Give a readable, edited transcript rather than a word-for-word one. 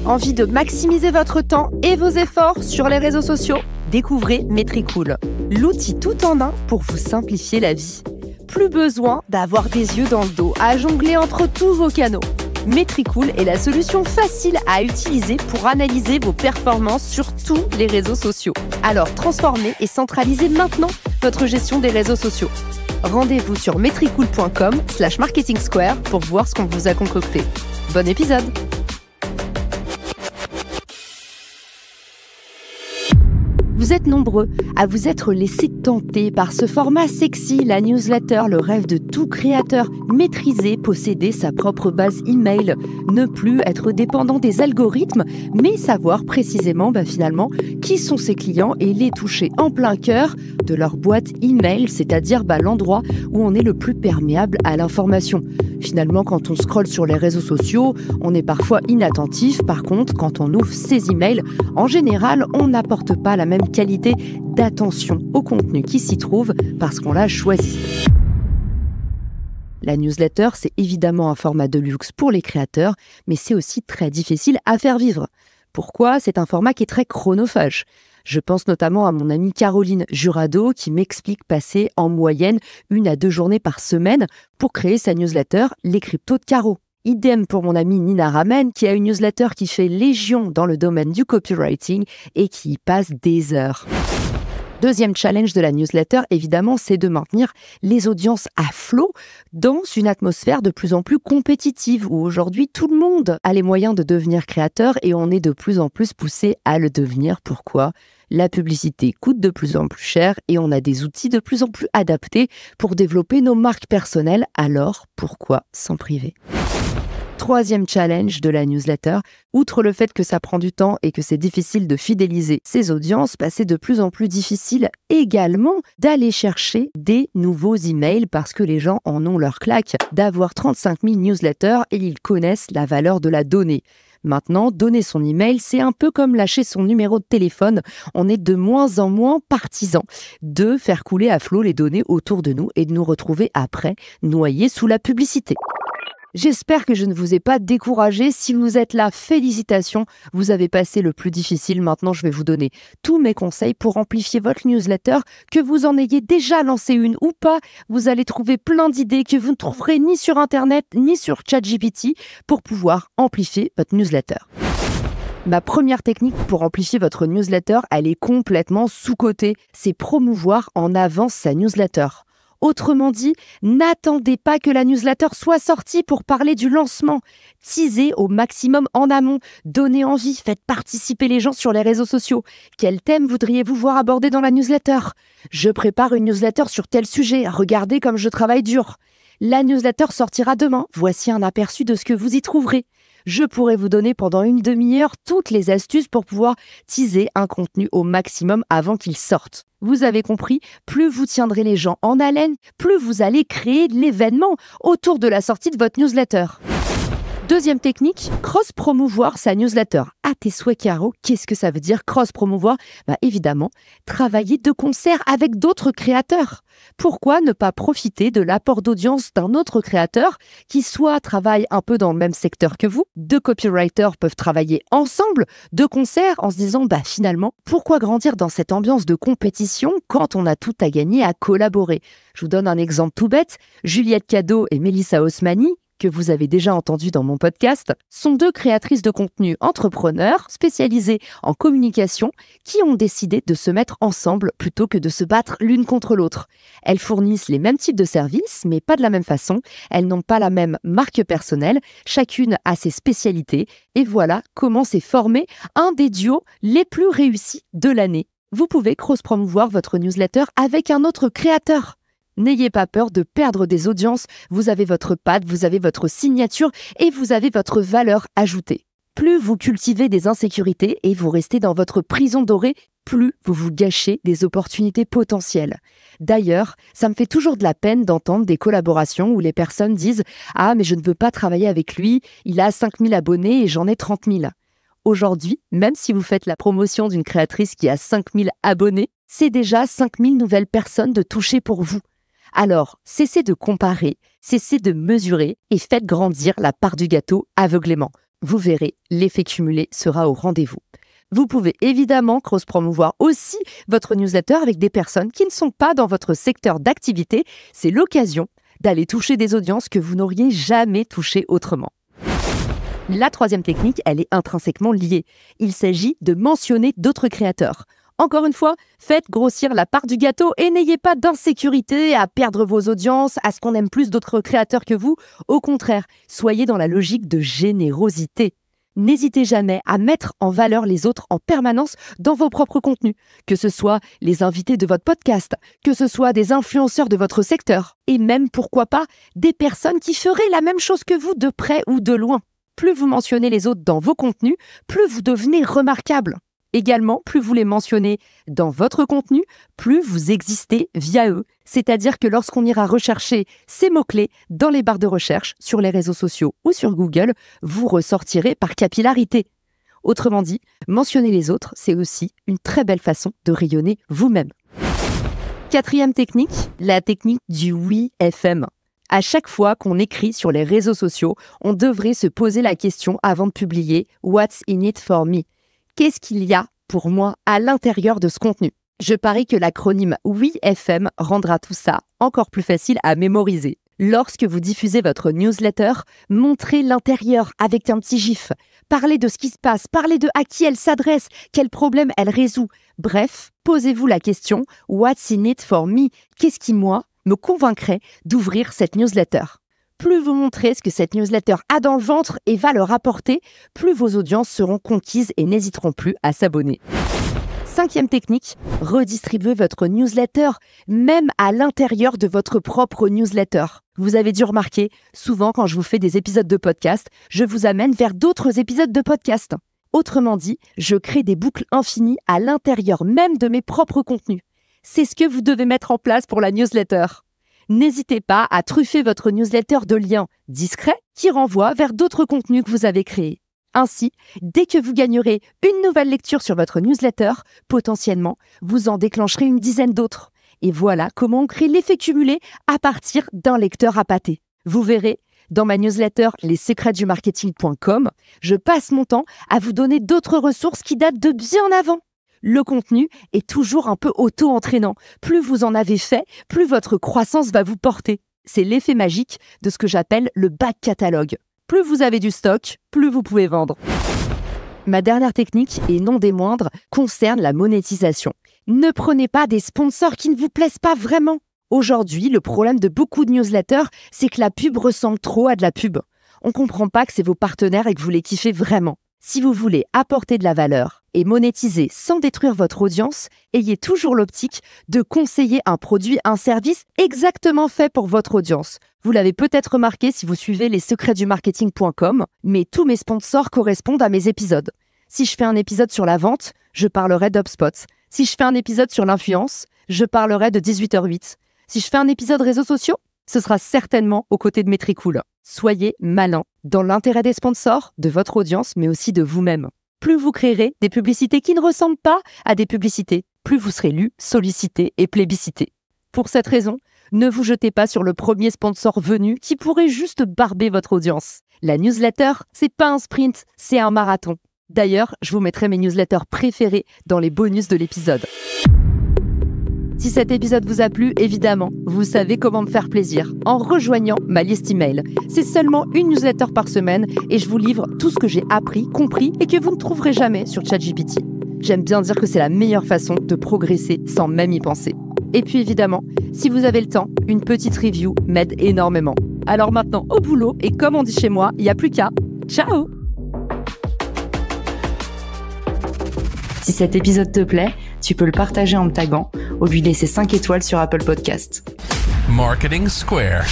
Envie de maximiser votre temps et vos efforts sur les réseaux sociaux? Découvrez Metricool, l'outil tout en un pour vous simplifier la vie. Plus besoin d'avoir des yeux dans le dos à jongler entre tous vos canaux. Metricool est la solution facile à utiliser pour analyser vos performances sur tous les réseaux sociaux. Alors transformez et centralisez maintenant votre gestion des réseaux sociaux. Rendez-vous sur metricool.com/marketingsquare pour voir ce qu'on vous a concocté. Bon épisode! Vous êtes nombreux à vous être laissés tenter par ce format sexy, la newsletter, le rêve de tout créateur. Maîtriser, posséder sa propre base email, ne plus être dépendant des algorithmes, mais savoir précisément finalement qui sont ses clients et les toucher en plein cœur de leur boîte email, c'est-à-dire l'endroit où on est le plus perméable à l'information. Finalement, quand on scrolle sur les réseaux sociaux, on est parfois inattentif. Par contre, quand on ouvre ses emails, en général, on n'apporte pas la même qualité d'attention au contenu qui s'y trouve parce qu'on l'a choisi. La newsletter, c'est évidemment un format de luxe pour les créateurs, mais c'est aussi très difficile à faire vivre. Pourquoi? C'est un format qui est très chronophage. Je pense notamment à mon amie Caroline Jurado qui m'explique passer en moyenne 1 à 2 journées par semaine pour créer sa newsletter Les Cryptos de Caro. Idem pour mon amie Nina Ramen qui a une newsletter qui fait légion dans le domaine du copywriting et qui y passe des heures. Deuxième challenge de la newsletter, évidemment, c'est de maintenir les audiences à flot dans une atmosphère de plus en plus compétitive où aujourd'hui tout le monde a les moyens de devenir créateur et on est de plus en plus poussé à le devenir. Pourquoi? La publicité coûte de plus en plus cher et on a des outils de plus en plus adaptés pour développer nos marques personnelles. Alors, pourquoi s'en priver? Troisième challenge de la newsletter, outre le fait que ça prend du temps et que c'est difficile de fidéliser ses audiences, c'est de plus en plus difficile également d'aller chercher des nouveaux emails parce que les gens en ont leur claque d'avoir 35 000 newsletters et ils connaissent la valeur de la donnée. Maintenant, donner son email, c'est un peu comme lâcher son numéro de téléphone. On est de moins en moins partisans de faire couler à flot les données autour de nous et de nous retrouver après noyés sous la publicité. J'espère que je ne vous ai pas découragé. Si vous êtes là, félicitations, vous avez passé le plus difficile. Maintenant, je vais vous donner tous mes conseils pour amplifier votre newsletter. Que vous en ayez déjà lancé une ou pas, vous allez trouver plein d'idées que vous ne trouverez ni sur Internet, ni sur ChatGPT pour pouvoir amplifier votre newsletter. Ma première technique pour amplifier votre newsletter, elle est complètement sous-cotée. C'est promouvoir en avance sa newsletter. Autrement dit, n'attendez pas que la newsletter soit sortie pour parler du lancement. Teasez au maximum en amont, donnez envie, faites participer les gens sur les réseaux sociaux. Quel thème voudriez-vous voir abordé dans la newsletter? Je prépare une newsletter sur tel sujet, regardez comme je travaille dur. La newsletter sortira demain, voici un aperçu de ce que vous y trouverez. Je pourrais vous donner pendant 1 demi-heure toutes les astuces pour pouvoir teaser un contenu au maximum avant qu'il sorte. Vous avez compris, plus vous tiendrez les gens en haleine, plus vous allez créer de l'événement autour de la sortie de votre newsletter. Deuxième technique, cross-promouvoir sa newsletter. À tes souhaits, Caro, qu'est-ce que ça veut dire cross-promouvoir? Évidemment, travailler de concert avec d'autres créateurs. Pourquoi ne pas profiter de l'apport d'audience d'un autre créateur qui soit travaille un peu dans le même secteur que vous? 2 copywriters peuvent travailler ensemble, de concert, en se disant finalement, pourquoi grandir dans cette ambiance de compétition quand on a tout à gagner à collaborer? Je vous donne un exemple tout bête. Juliette Cadeau et Mélissa Osmani, que vous avez déjà entendu dans mon podcast, sont 2 créatrices de contenu entrepreneurs spécialisées en communication qui ont décidé de se mettre ensemble plutôt que de se battre l'une contre l'autre. Elles fournissent les mêmes types de services, mais pas de la même façon. Elles n'ont pas la même marque personnelle, chacune a ses spécialités. Et voilà comment s'est formé un des duos les plus réussis de l'année. Vous pouvez cross-promouvoir votre newsletter avec un autre créateur. N'ayez pas peur de perdre des audiences, vous avez votre patte, vous avez votre signature et vous avez votre valeur ajoutée. Plus vous cultivez des insécurités et vous restez dans votre prison dorée, plus vous vous gâchez des opportunités potentielles. D'ailleurs, ça me fait toujours de la peine d'entendre des collaborations où les personnes disent « Ah, mais je ne veux pas travailler avec lui, il a 5000 abonnés et j'en ai 30 000 ». Aujourd'hui, même si vous faites la promotion d'une créatrice qui a 5000 abonnés, c'est déjà 5000 nouvelles personnes de toucher pour vous. Alors, cessez de comparer, cessez de mesurer et faites grandir la part du gâteau aveuglément. Vous verrez, l'effet cumulé sera au rendez-vous. Vous pouvez évidemment cross-promouvoir aussi votre newsletter avec des personnes qui ne sont pas dans votre secteur d'activité. C'est l'occasion d'aller toucher des audiences que vous n'auriez jamais touchées autrement. La troisième technique, elle est intrinsèquement liée. Il s'agit de mentionner d'autres créateurs. Encore une fois, faites grossir la part du gâteau et n'ayez pas d'insécurité à perdre vos audiences, à ce qu'on aime plus d'autres créateurs que vous. Au contraire, soyez dans la logique de générosité. N'hésitez jamais à mettre en valeur les autres en permanence dans vos propres contenus, que ce soit les invités de votre podcast, que ce soit des influenceurs de votre secteur, et même, pourquoi pas, des personnes qui feraient la même chose que vous de près ou de loin. Plus vous mentionnez les autres dans vos contenus, plus vous devenez remarquable. Également, plus vous les mentionnez dans votre contenu, plus vous existez via eux. C'est-à-dire que lorsqu'on ira rechercher ces mots-clés dans les barres de recherche, sur les réseaux sociaux ou sur Google, vous ressortirez par capillarité. Autrement dit, mentionner les autres, c'est aussi une très belle façon de rayonner vous-même. Quatrième technique, la technique du oui FM. À chaque fois qu'on écrit sur les réseaux sociaux, on devrait se poser la question avant de publier « What's in it for me ?» Qu'est-ce qu'il y a pour moi à l'intérieur de ce contenu? Je parie que l'acronyme WIFM rendra tout ça encore plus facile à mémoriser. Lorsque vous diffusez votre newsletter, montrez l'intérieur avec un petit gif. Parlez de ce qui se passe, parlez de à qui elle s'adresse, quel problème elle résout. Bref, posez-vous la question « What's in it for me ?» Qu'est-ce qui, moi, me convaincrait d'ouvrir cette newsletter? Plus vous montrez ce que cette newsletter a dans le ventre et va leur apporter, plus vos audiences seront conquises et n'hésiteront plus à s'abonner. Cinquième technique, redistribuez votre newsletter, même à l'intérieur de votre propre newsletter. Vous avez dû remarquer, souvent quand je vous fais des épisodes de podcast, je vous amène vers d'autres épisodes de podcast. Autrement dit, je crée des boucles infinies à l'intérieur même de mes propres contenus. C'est ce que vous devez mettre en place pour la newsletter. N'hésitez pas à truffer votre newsletter de liens discrets qui renvoient vers d'autres contenus que vous avez créés. Ainsi, dès que vous gagnerez une nouvelle lecture sur votre newsletter, potentiellement, vous en déclencherez une dizaine d'autres. Et voilà comment on crée l'effet cumulé à partir d'un lecteur appâté. Vous verrez, dans ma newsletter lessecretsdumarketing.com, je passe mon temps à vous donner d'autres ressources qui datent de bien avant. Le contenu est toujours un peu auto-entraînant. Plus vous en avez fait, plus votre croissance va vous porter. C'est l'effet magique de ce que j'appelle le back catalogue. Plus vous avez du stock, plus vous pouvez vendre. Ma dernière technique, et non des moindres, concerne la monétisation. Ne prenez pas des sponsors qui ne vous plaisent pas vraiment. Aujourd'hui, le problème de beaucoup de newsletters, c'est que la pub ressemble trop à de la pub. On ne comprend pas que c'est vos partenaires et que vous les kiffez vraiment. Si vous voulez apporter de la valeur et monétiser sans détruire votre audience, ayez toujours l'optique de conseiller un produit, un service exactement fait pour votre audience. Vous l'avez peut-être remarqué si vous suivez lessecretsdumarketing.com, mais tous mes sponsors correspondent à mes épisodes. Si je fais un épisode sur la vente, je parlerai d'HubSpot. Si je fais un épisode sur l'influence, je parlerai de 18h08. Si je fais un épisode réseaux sociaux, ce sera certainement aux côtés de Metricool. Soyez malin dans l'intérêt des sponsors, de votre audience, mais aussi de vous-même. Plus vous créerez des publicités qui ne ressemblent pas à des publicités, plus vous serez lu, sollicité et plébiscité. Pour cette raison, ne vous jetez pas sur le premier sponsor venu qui pourrait juste barber votre audience. La newsletter, c'est pas un sprint, c'est un marathon. D'ailleurs, je vous mettrai mes newsletters préférés dans les bonus de l'épisode. Si cet épisode vous a plu, évidemment, vous savez comment me faire plaisir en rejoignant ma liste email. C'est seulement une newsletter par semaine et je vous livre tout ce que j'ai appris, compris et que vous ne trouverez jamais sur ChatGPT. J'aime bien dire que c'est la meilleure façon de progresser sans même y penser. Et puis évidemment, si vous avez le temps, une petite review m'aide énormément. Alors maintenant, au boulot et comme on dit chez moi, il n'y a plus qu'à. Ciao! Si cet épisode te plaît, tu peux le partager en me taguant ou lui laisser 5 étoiles sur Apple Podcasts. Marketing Square.